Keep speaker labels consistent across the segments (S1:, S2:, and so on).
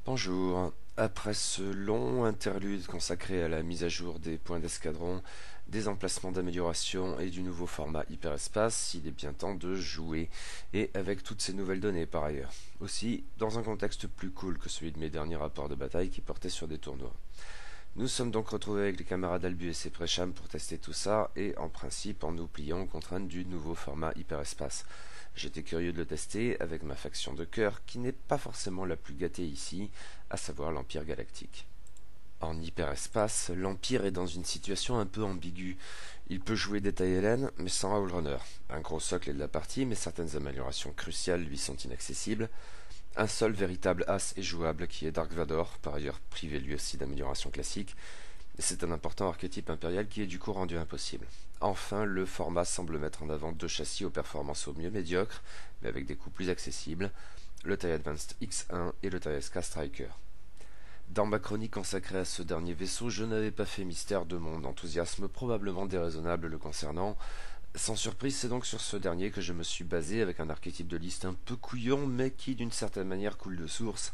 S1: Bonjour. Après ce long interlude consacré à la mise à jour des points d'escadron, des emplacements d'amélioration et du nouveau format hyperespace, il est bien temps de jouer, et avec toutes ces nouvelles données par ailleurs. Aussi, dans un contexte plus cool que celui de mes derniers rapports de bataille qui portaient sur des tournois. Nous sommes donc retrouvés avec les camarades Albus et Precham pour tester tout ça, et en principe en nous pliant aux contraintes du nouveau format hyperespace. J'étais curieux de le tester avec ma faction de cœur, qui n'est pas forcément la plus gâtée ici, à savoir l'Empire Galactique. En hyperespace, l'Empire est dans une situation un peu ambiguë. Il peut jouer des tailles Hélène, mais sans Howlrunner. Un gros socle est de la partie, mais certaines améliorations cruciales lui sont inaccessibles. Un seul véritable as est jouable, qui est Dark Vador, par ailleurs privé lui aussi d'amélioration classique. C'est un important archétype impérial qui est du coup rendu impossible. Enfin, le format semble mettre en avant deux châssis aux performances au mieux médiocres, mais avec des coûts plus accessibles, le TIE Advanced X1 et le TIE SK Striker. Dans ma chronique consacrée à ce dernier vaisseau, je n'avais pas fait mystère de mon enthousiasme probablement déraisonnable le concernant. Sans surprise, c'est donc sur ce dernier que je me suis basé avec un archétype de liste un peu couillon, mais qui d'une certaine manière coule de source.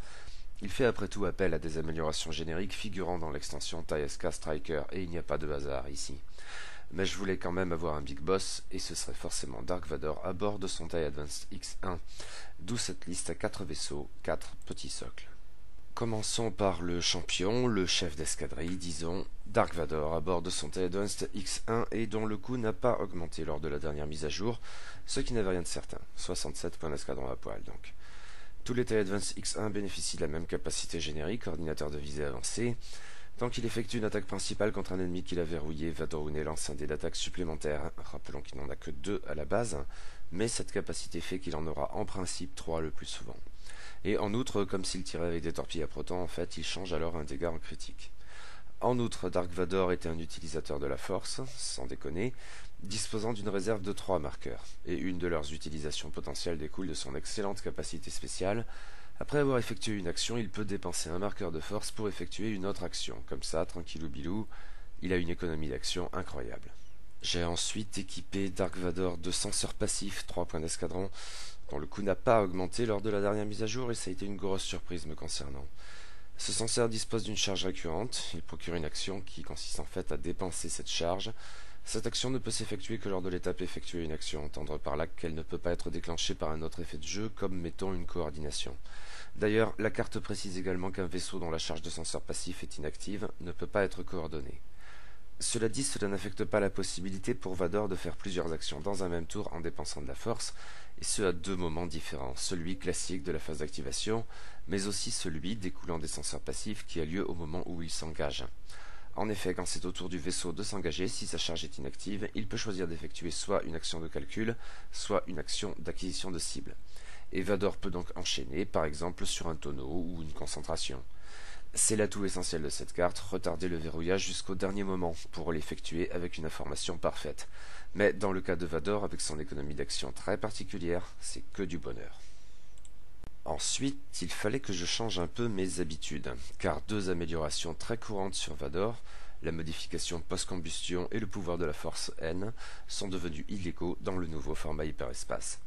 S1: Il fait après tout appel à des améliorations génériques figurant dans l'extension TIE-SK Striker, et il n'y a pas de hasard ici. Mais je voulais quand même avoir un big boss, et ce serait forcément Dark Vador à bord de son TIE Advanced X1, d'où cette liste à 4 vaisseaux, 4 petits socles. Commençons par le champion, le chef d'escadrille, disons, Dark Vador à bord de son TIE Advanced X1 et dont le coût n'a pas augmenté lors de la dernière mise à jour, ce qui n'avait rien de certain, 67 points d'escadron à poil donc. Tous les TIE Advance X1 bénéficient de la même capacité générique, ordinateur de visée avancé. Tant qu'il effectue une attaque principale contre un ennemi qu'il a verrouillé, Vadorune lance un dé d'attaque supplémentaire. Rappelons qu'il n'en a que 2 à la base, mais cette capacité fait qu'il en aura en principe 3 le plus souvent. Et en outre, comme s'il tirait avec des torpilles à proton, en fait, il change alors un dégât en critique. En outre, Dark Vador était un utilisateur de la force, sans déconner, disposant d'une réserve de 3 marqueurs, et une de leurs utilisations potentielles découle de son excellente capacité spéciale. Après avoir effectué une action, il peut dépenser un marqueur de force pour effectuer une autre action. Comme ça, tranquillou bilou, il a une économie d'action incroyable. J'ai ensuite équipé Dark Vador de censeur passif, 3 points d'escadron, dont le coût n'a pas augmenté lors de la dernière mise à jour, et ça a été une grosse surprise me concernant. Ce censeur dispose d'une charge récurrente, il procure une action qui consiste en fait à dépenser cette charge. Cette action ne peut s'effectuer que lors de l'étape effectuer une action, entendre par là qu'elle ne peut pas être déclenchée par un autre effet de jeu, comme mettons une coordination. D'ailleurs, la carte précise également qu'un vaisseau dont la charge de censeur passif est inactive ne peut pas être coordonné. Cela dit, cela n'affecte pas la possibilité pour Vador de faire plusieurs actions dans un même tour en dépensant de la force, et ce à 2 moments différents, celui classique de la phase d'activation, mais aussi celui découlant des censeurs passifs qui a lieu au moment où il s'engage. En effet, quand c'est au tour du vaisseau de s'engager, si sa charge est inactive, il peut choisir d'effectuer soit une action de calcul, soit une action d'acquisition de cible. Et Vador peut donc enchaîner, par exemple sur un tonneau ou une concentration. C'est l'atout essentiel de cette carte, retarder le verrouillage jusqu'au dernier moment pour l'effectuer avec une information parfaite. Mais dans le cas de Vador, avec son économie d'action très particulière, c'est que du bonheur. Ensuite, il fallait que je change un peu mes habitudes, car 2 améliorations très courantes sur Vador, la modification post-combustion et le pouvoir de la force N, sont devenus illégaux dans le nouveau format hyperespace.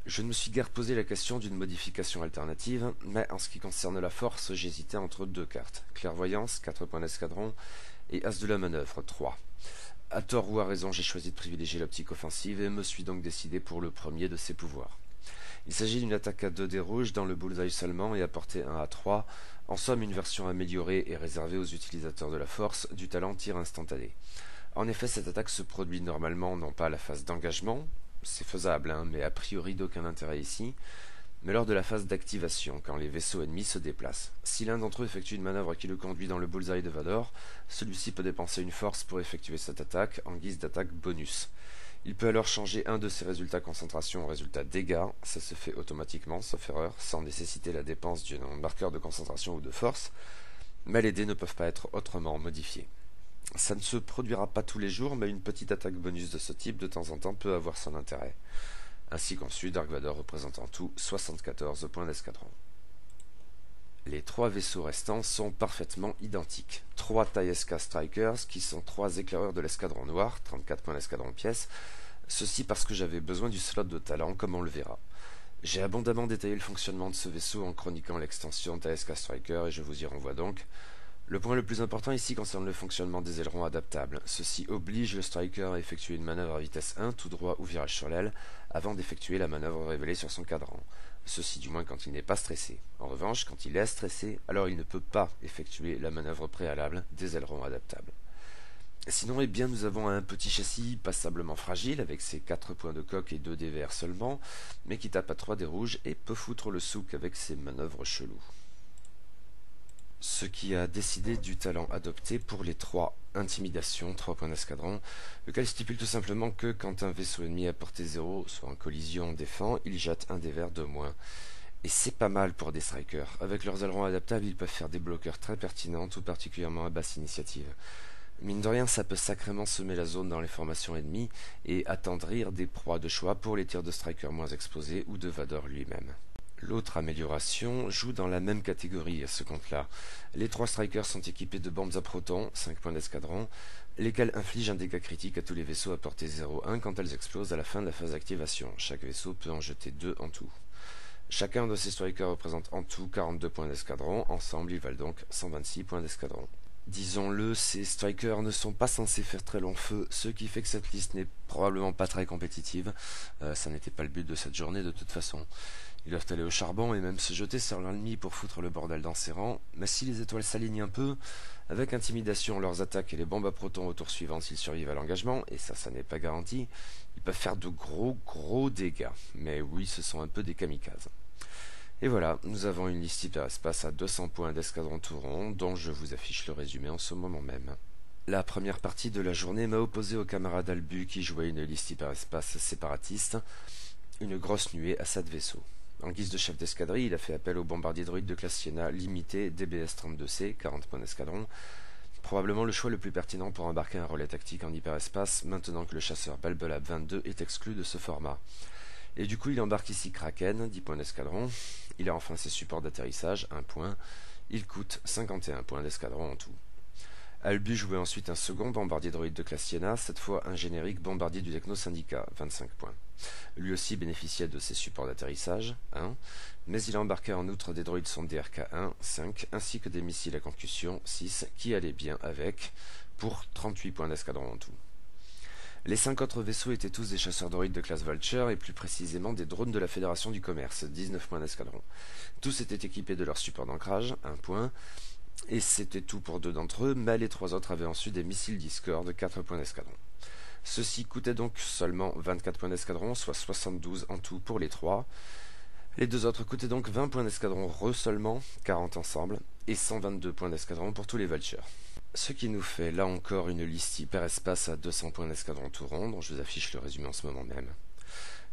S1: Je ne me suis guère posé la question d'une modification alternative, mais en ce qui concerne la force, j'hésitais entre 2 cartes. Clairvoyance, 4 points d'escadron, et As de la manœuvre, 3. À tort ou à raison, j'ai choisi de privilégier l'optique offensive et me suis donc décidé pour le premier de ces pouvoirs. Il s'agit d'une attaque à 2 dés rouges dans le bullseye seulement et à portée 1 à 3, en somme une version améliorée et réservée aux utilisateurs de la force du talent tir instantané. En effet, cette attaque se produit normalement non pas à la phase d'engagement, c'est faisable, mais a priori d'aucun intérêt ici, mais lors de la phase d'activation, quand les vaisseaux ennemis se déplacent. Si l'un d'entre eux effectue une manœuvre qui le conduit dans le bullseye de Vador, celui-ci peut dépenser une force pour effectuer cette attaque en guise d'attaque bonus. Il peut alors changer un de ses résultats concentration en résultat dégâts, ça se fait automatiquement, sauf erreur, sans nécessiter la dépense d'un marqueur de concentration ou de force, mais les dés ne peuvent pas être autrement modifiés. Ça ne se produira pas tous les jours, mais une petite attaque bonus de ce type de temps en temps peut avoir son intérêt. Ainsi conçu, Dark Vador représente en tout 74 points d'escadron. Les 3 vaisseaux restants sont parfaitement identiques. 3 TIE-SK Strikers qui sont 3 éclaireurs de l'escadron noir, 34 points d'escadron pièce, ceci parce que j'avais besoin du slot de talent comme on le verra. J'ai abondamment détaillé le fonctionnement de ce vaisseau en chroniquant l'extension TSK Striker et je vous y renvoie donc. Le point le plus important ici concerne le fonctionnement des ailerons adaptables. Ceci oblige le Striker à effectuer une manœuvre à vitesse 1, tout droit ou virage sur l'aile, avant d'effectuer la manœuvre révélée sur son cadran. Ceci du moins quand il n'est pas stressé. En revanche, quand il est stressé, alors il ne peut pas effectuer la manœuvre préalable des ailerons adaptables. Sinon, eh bien, nous avons un petit châssis passablement fragile avec ses 4 points de coque et 2 DVR seulement, mais qui tape à 3 des rouges et peut foutre le souk avec ses manœuvres cheloues. Ce qui a décidé du talent adopté pour les 3 intimidations, 3 points d'escadron, lequel stipule tout simplement que quand un vaisseau ennemi à portée 0, soit en collision, défend, il jette un DVR de moins. Et c'est pas mal pour des strikers. Avec leurs ailerons adaptables, ils peuvent faire des bloqueurs très pertinents, tout particulièrement à basse initiative. Mine de rien, ça peut sacrément semer la zone dans les formations ennemies et attendrir des proies de choix pour les tirs de striker moins exposés ou de Vador lui-même. L'autre amélioration joue dans la même catégorie à ce compte-là. Les 3 strikers sont équipés de bombes à protons, 5 points d'escadron, lesquelles infligent un dégât critique à tous les vaisseaux à portée 0,1 quand elles explosent à la fin de la phase d'activation. Chaque vaisseau peut en jeter 2 en tout. Chacun de ces strikers représente en tout 42 points d'escadron, ensemble ils valent donc 126 points d'escadron. Disons-le, ces strikers ne sont pas censés faire très long feu, ce qui fait que cette liste n'est probablement pas très compétitive. Ça n'était pas le but de cette journée de toute façon. Ils doivent aller au charbon et même se jeter sur l'ennemi pour foutre le bordel dans ses rangs, mais si les étoiles s'alignent un peu, avec intimidation, leurs attaques et les bombes à protons au tour suivant s'ils survivent à l'engagement, et ça n'est pas garanti, ils peuvent faire de gros dégâts. Mais oui, ce sont un peu des kamikazes. Et voilà, nous avons une liste hyperespace à 200 points d'escadron tout rond, dont je vous affiche le résumé en ce moment même. La première partie de la journée m'a opposé au camarade Albu qui jouait une liste hyperespace séparatiste, une grosse nuée à 7 vaisseaux. En guise de chef d'escadrille, il a fait appel au bombardier droïde de classe Siena limité DBS-32C, 40 points d'escadron, probablement le choix le plus pertinent pour embarquer un relais tactique en hyperespace, maintenant que le chasseur Balbelab 22 est exclu de ce format. Et du coup, il embarque ici Kraken, 10 points d'escadron. Il a enfin ses supports d'atterrissage, 1 point. Il coûte 51 points d'escadron en tout. Albu jouait ensuite un second bombardier droïde de classe Siena, cette fois un générique bombardier du Techno-Syndicat, 25 points. Lui aussi bénéficiait de ses supports d'atterrissage, 1, mais il embarquait en outre des droïdes sondes DRK-1, 5, ainsi que des missiles à concussion, 6, qui allaient bien avec, pour 38 points d'escadron en tout. Les 5 autres vaisseaux étaient tous des chasseurs droïdes de classe Vulture et plus précisément des drones de la Fédération du Commerce, 19 points d'escadron. Tous étaient équipés de leur support d'ancrage, 1 point, et c'était tout pour 2 d'entre eux, mais les 3 autres avaient ensuite des missiles Discord, 4 points d'escadron. Ceci coûtait donc seulement 24 points d'escadron, soit 72 en tout pour les 3. Les 2 autres coûtaient donc 20 points d'escadron seulement, 40 ensemble, et 122 points d'escadron pour tous les Vultures. Ce qui nous fait là encore une liste hyperespace à 200 points d'escadron tout rond, dont je vous affiche le résumé en ce moment même.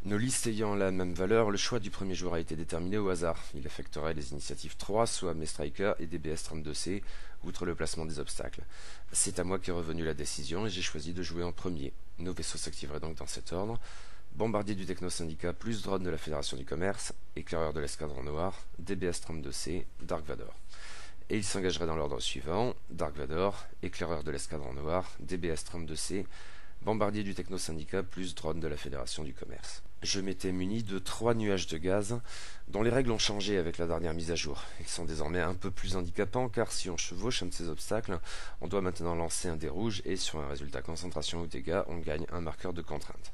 S1: Nos listes ayant la même valeur, le choix du premier jour a été déterminé au hasard. Il affecterait les initiatives 3, soit mes Strikers et DBS-32C, outre le placement des obstacles. C'est à moi qu'est revenue la décision et j'ai choisi de jouer en premier. Nos vaisseaux s'activeraient donc dans cet ordre. Bombardier du Techno-Syndicat plus drone de la Fédération du Commerce, éclaireur de l'escadron noir, DBS-32C, Dark Vador. Et il s'engagerait dans l'ordre suivant: Dark Vador, éclaireur de l'escadron noir, DBS-32C, bombardier du Techno-Syndicat plus drone de la Fédération du Commerce. Je m'étais muni de 3 nuages de gaz, dont les règles ont changé avec la dernière mise à jour. Ils sont désormais un peu plus handicapants, car si on chevauche un de ces obstacles, on doit maintenant lancer un dé rouge, et sur un résultat concentration ou dégâts, on gagne un marqueur de contrainte.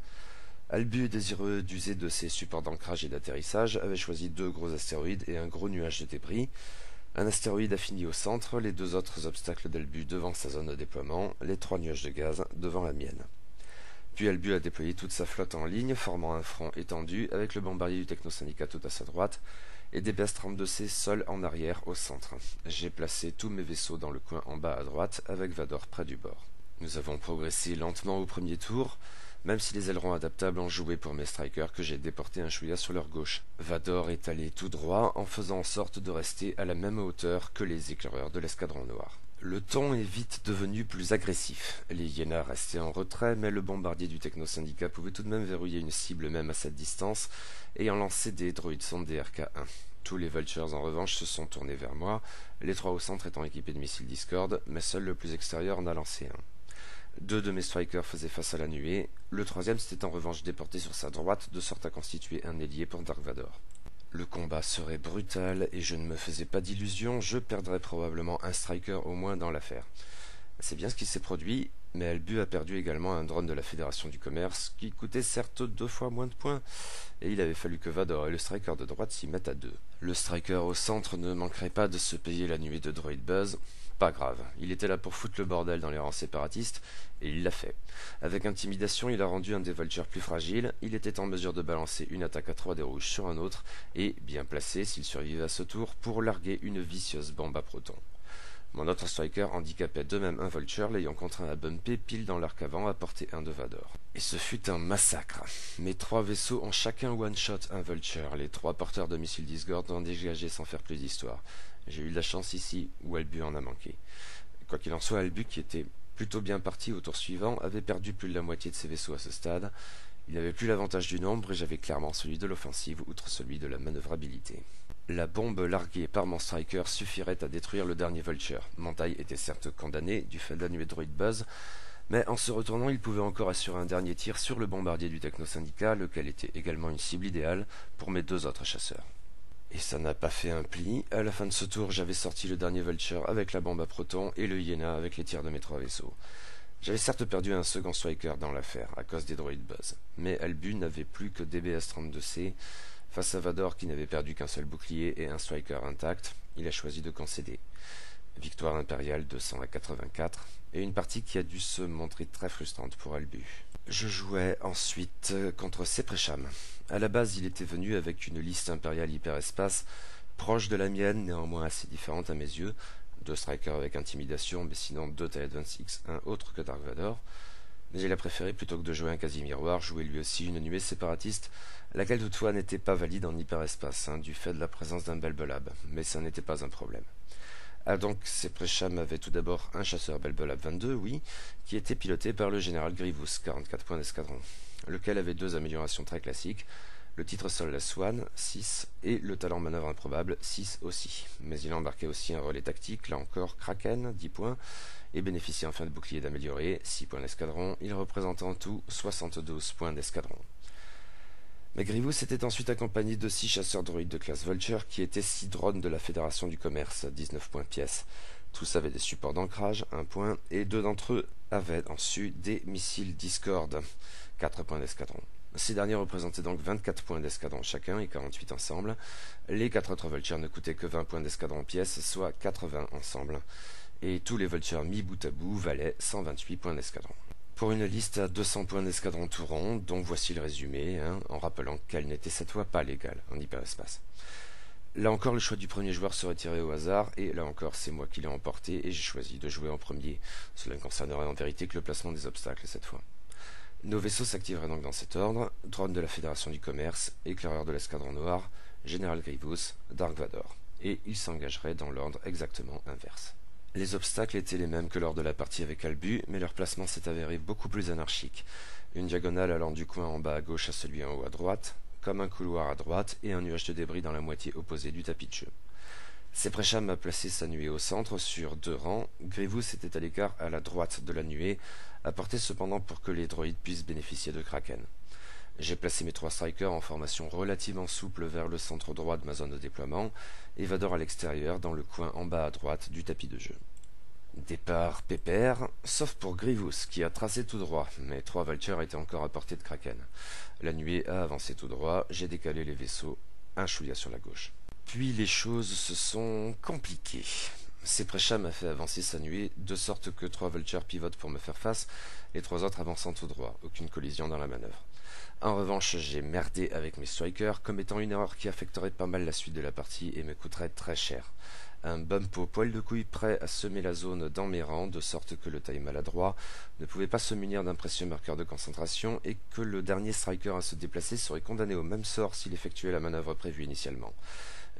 S1: Albu, désireux d'user de ses supports d'ancrage et d'atterrissage, avait choisi 2 gros astéroïdes et un gros nuage de débris. Un astéroïde a fini au centre, les 2 autres obstacles d'Albu devant sa zone de déploiement, les 3 nuages de gaz devant la mienne. Puis Albu a déployé toute sa flotte en ligne, formant un front étendu, avec le bombardier du Techno-Syndicat tout à sa droite, et des BS-32C seuls en arrière au centre. J'ai placé tous mes vaisseaux dans le coin en bas à droite, avec Vador près du bord. Nous avons progressé lentement au premier tour, même si les ailerons adaptables ont joué pour mes strikers que j'ai déporté un chouïa sur leur gauche. Vador est allé tout droit en faisant en sorte de rester à la même hauteur que les éclaireurs de l'escadron noir. Le ton est vite devenu plus agressif. Les hyénas restaient en retrait, mais le bombardier du Techno-Syndicat pouvait tout de même verrouiller une cible même à cette distance, ayant lancé des droïdes sondes DRK-1. Tous les Vultures en revanche se sont tournés vers moi, les 3 au centre étant équipés de missiles Discord, mais seul le plus extérieur en a lancé un. Deux de mes strikers faisaient face à la nuée, le troisième s'était en revanche déporté sur sa droite de sorte à constituer un ailier pour Dark Vador. Le combat serait brutal et je ne me faisais pas d'illusions, je perdrais probablement un striker au moins dans l'affaire. C'est bien ce qui s'est produit, mais Albu a perdu également un drone de la Fédération du Commerce qui coûtait certes 2 fois moins de points, et il avait fallu que Vador et le striker de droite s'y mettent à deux. Le striker au centre ne manquerait pas de se payer la nuée de Droid Buzz. Pas grave, il était là pour foutre le bordel dans les rangs séparatistes, et il l'a fait. Avec intimidation, il a rendu un des vultures plus fragile, il était en mesure de balancer une attaque à 3D rouges sur un autre, et, bien placé s'il survivait à ce tour, pour larguer une vicieuse bombe à proton. Mon autre striker handicapait de même un vulture, l'ayant contraint à bumper pile dans l'arc avant à portée 1 de Vador. Et ce fut un massacre. Mes 3 vaisseaux ont chacun one-shot un vulture, les 3 porteurs de missiles Discord ont dégagé sans faire plus d'histoire. J'ai eu de la chance ici, où Albu en a manqué. Quoi qu'il en soit, Albu, qui était plutôt bien parti au tour suivant, avait perdu plus de la moitié de ses vaisseaux à ce stade. Il n'avait plus l'avantage du nombre et j'avais clairement celui de l'offensive, outre celui de la manœuvrabilité. La bombe larguée par mon striker suffirait à détruire le dernier vulture. Mon taille était certes condamné du fait de la nuée de Droid Buzz, mais en se retournant, il pouvait encore assurer un dernier tir sur le bombardier du Techno-Syndicat, lequel était également une cible idéale pour mes 2 autres chasseurs. Et ça n'a pas fait un pli. À la fin de ce tour, j'avais sorti le dernier vulture avec la bombe à proton et le hyéna avec les tirs de mes 3 vaisseaux. J'avais certes perdu un second striker dans l'affaire, à cause des Droid Buzz, mais Albu n'avait plus que DBS-32C. Face à Vador qui n'avait perdu qu'un seul bouclier et un striker intact, il a choisi de concéder. Victoire impériale 200 à 84, et une partie qui a dû se montrer très frustrante pour Albu. Je jouais ensuite contre Seprecham. À la base, il était venu avec une liste impériale hyperespace proche de la mienne, néanmoins assez différente à mes yeux. 2 strikers avec intimidation, mais sinon 2 TIE Advance X1 autres que Dark Vador. Mais il a préféré, plutôt que de jouer un quasi-miroir, jouer lui aussi une nuée séparatiste, laquelle toutefois n'était pas valide en hyperespace, du fait de la présence d'un Belbelab, mais ça n'était pas un problème. Ah donc, Seprecham avait tout d'abord un chasseur Belbelab 22, oui, qui était piloté par le général Grievous, 44 points d'escadron, lequel avait 2 améliorations très classiques, le titre Soulless One, 6, et le talent manœuvre improbable, 6 aussi. Mais il embarquait aussi un relais tactique, là encore Kraken, 10 points, et bénéficiait enfin de bouclier d'amélioré, 6 points d'escadron, il représentait en tout 72 points d'escadron. Mais Grievous était ensuite accompagné de 6 chasseurs droïdes de classe Vulture qui étaient 6 drones de la Fédération du Commerce, 19 points pièce. Tous avaient des supports d'ancrage, 1 point, et 2 d'entre eux avaient en su des missiles Discord, 4 points d'escadron. Ces derniers représentaient donc 24 points d'escadron chacun et 48 ensemble. Les 4 autres Vultures ne coûtaient que 20 points d'escadron pièce, soit 80 ensemble. Et tous les Vultures mis bout à bout valaient 128 points d'escadron. Pour une liste à 200 points d'escadron tout rond, dont voici le résumé, en rappelant qu'elle n'était cette fois pas légale en hyperespace. Là encore, le choix du premier joueur serait tiré au hasard, et là encore, c'est moi qui l'ai emporté, et j'ai choisi de jouer en premier. Cela ne concernerait en vérité que le placement des obstacles cette fois. Nos vaisseaux s'activeraient donc dans cet ordre: drone de la Fédération du Commerce, éclaireur de l'escadron noir, général Grievous, Dark Vador, et ils s'engageraient dans l'ordre exactement inverse. Les obstacles étaient les mêmes que lors de la partie avec Albu, mais leur placement s'est avéré beaucoup plus anarchique. Une diagonale allant du coin en bas à gauche à celui en haut à droite, comme un couloir à droite et un nuage de débris dans la moitié opposée du tapis de jeu. Seprecham a placé sa nuée au centre sur 2 rangs, Grievous était à l'écart à la droite de la nuée, apporté cependant pour que les droïdes puissent bénéficier de Kraken. J'ai placé mes 3 strikers en formation relativement souple vers le centre droit de ma zone de déploiement, et Vador à l'extérieur dans le coin en bas à droite du tapis de jeu. Départ pépère, sauf pour Grievous qui a tracé tout droit, mais 3 Vultures étaient encore à portée de Kraken. La nuée a avancé tout droit, j'ai décalé les vaisseaux, un chouïa sur la gauche. Puis les choses se sont compliquées. Seprecham a fait avancer sa nuée, de sorte que 3 Vultures pivotent pour me faire face, les 3 autres avançant tout droit, aucune collision dans la manœuvre. En revanche, j'ai merdé avec mes strikers, commettant une erreur qui affecterait pas mal la suite de la partie et me coûterait très cher. Un bump au poil de couille prêt à semer la zone dans mes rangs, de sorte que le taille maladroit ne pouvait pas se munir d'un précieux marqueur de concentration et que le dernier striker à se déplacer serait condamné au même sort s'il effectuait la manœuvre prévue initialement.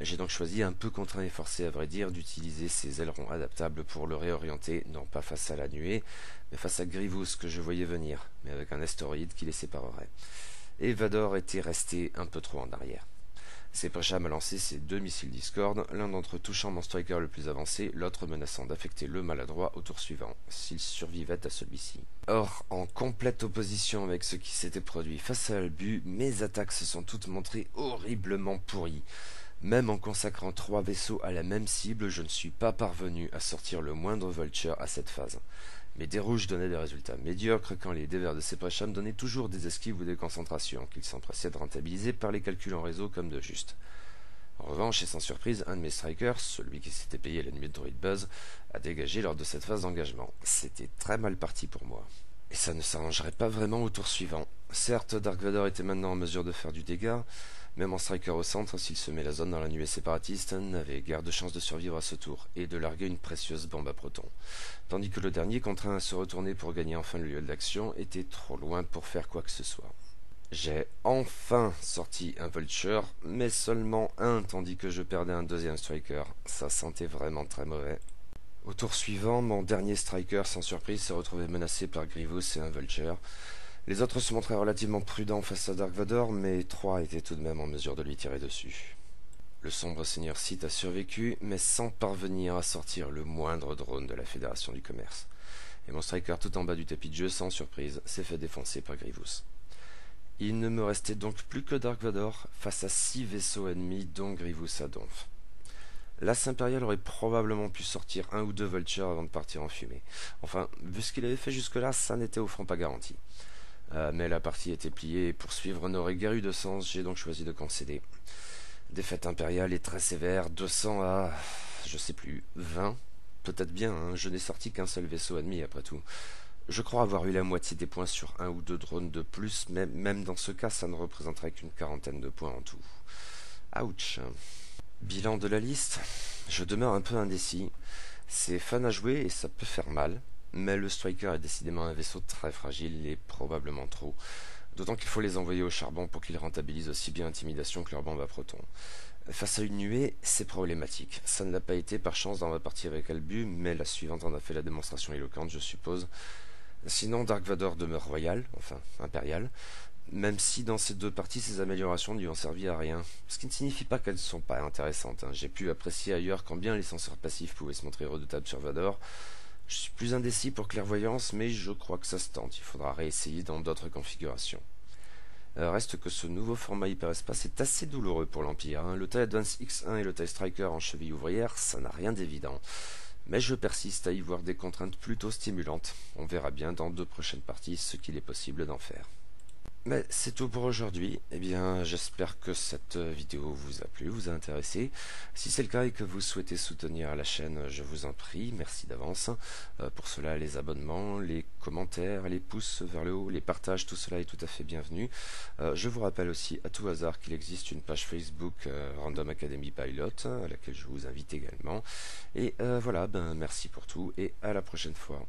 S1: J'ai donc choisi, un peu contraint et forcé à vrai dire, d'utiliser ces ailerons adaptables pour le réorienter, non pas face à la nuée, mais face à Grievous que je voyais venir, mais avec un astéroïde qui les séparerait. Et Vador était resté un peu trop en arrière. Seprecham a lancé ses 2 missiles Discord, l'un d'entre eux touchant mon striker le plus avancé, l'autre menaçant d'affecter le maladroit au tour suivant, s'il survivait à celui-ci. Or, en complète opposition avec ce qui s'était produit face à Albu, mes attaques se sont toutes montrées horriblement pourries. Même en consacrant 3 vaisseaux à la même cible, je ne suis pas parvenu à sortir le moindre Vulture à cette phase. Mes dés rouges donnaient des résultats médiocres quand les dés verts de Seprecham donnaient toujours des esquives ou des concentrations, qu'ils s'empressaient de rentabiliser par les calculs en réseau comme de juste. En revanche, et sans surprise, un de mes strikers, celui qui s'était payé l'ennemi de Droid Buzz, a dégagé lors de cette phase d'engagement. C'était très mal parti pour moi. Et ça ne s'arrangerait pas vraiment au tour suivant. Certes, Dark Vador était maintenant en mesure de faire du dégât, mais mon striker au centre, s'il semait la zone dans la nuée séparatiste, n'avait guère de chance de survivre à ce tour, et de larguer une précieuse bombe à protons. Tandis que le dernier, contraint à se retourner pour gagner enfin le lieu d'action, était trop loin pour faire quoi que ce soit. J'ai enfin sorti un Vulture, mais seulement un, tandis que je perdais un deuxième striker. Ça sentait vraiment très mauvais. Au tour suivant, mon dernier striker, sans surprise, s'est retrouvé menacé par Grievous et un Vulture. Les autres se montraient relativement prudents face à Dark Vador, mais 3 étaient tout de même en mesure de lui tirer dessus. Le sombre seigneur Sith a survécu, mais sans parvenir à sortir le moindre drone de la Fédération du Commerce. Et mon striker tout en bas du tapis de jeu, sans surprise, s'est fait défoncer par Grievous. Il ne me restait donc plus que Dark Vador face à 6 vaisseaux ennemis, dont Grievous à donf. L'As impérial aurait probablement pu sortir un ou deux Vultures avant de partir en fumée. Enfin, vu ce qu'il avait fait jusque-là, ça n'était au fond pas garanti. Mais la partie était pliée et poursuivre n'aurait guère eu de sens, j'ai donc choisi de concéder. Défaite impériale est très sévère, 200 à, je sais plus, 20. Peut-être bien, hein, je n'ai sorti qu'un seul vaisseau ennemi après tout. Je crois avoir eu la moitié des points sur un ou deux drones de plus, mais même dans ce cas, ça ne représenterait qu'une quarantaine de points en tout. Ouch. Bilan de la liste, je demeure un peu indécis. C'est fun à jouer et ça peut faire mal. Mais le Striker est décidément un vaisseau très fragile et probablement trop. D'autant qu'il faut les envoyer au charbon pour qu'ils rentabilisent aussi bien Intimidation que leur bombe à protons. Face à une nuée, c'est problématique. Ça ne l'a pas été par chance dans ma partie avec Albu, mais la suivante en a fait la démonstration éloquente, je suppose. Sinon, Dark Vador demeure royal, enfin impérial, même si dans ces 2 parties, ces améliorations ne lui ont servi à rien. Ce qui ne signifie pas qu'elles ne sont pas intéressantes. J'ai pu apprécier ailleurs combien les senseurs passifs pouvaient se montrer redoutables sur Vador. Je suis plus indécis pour clairvoyance, mais je crois que ça se tente. Il faudra réessayer dans d'autres configurations. Reste que ce nouveau format hyperespace est assez douloureux pour l'Empire. Le TIE Advance X1 et le TIE Striker en cheville ouvrière, ça n'a rien d'évident. Mais je persiste à y voir des contraintes plutôt stimulantes. On verra bien dans 2 prochaines parties ce qu'il est possible d'en faire. Mais c'est tout pour aujourd'hui. Eh bien, j'espère que cette vidéo vous a plu, vous a intéressé. Si c'est le cas et que vous souhaitez soutenir la chaîne, je vous en prie, merci d'avance. Pour cela, les abonnements, les commentaires, les pouces vers le haut, les partages, tout cela est tout à fait bienvenu. Je vous rappelle aussi à tout hasard qu'il existe une page Facebook Random Academy Pilot, à laquelle je vous invite également. Et voilà, merci pour tout et à la prochaine fois.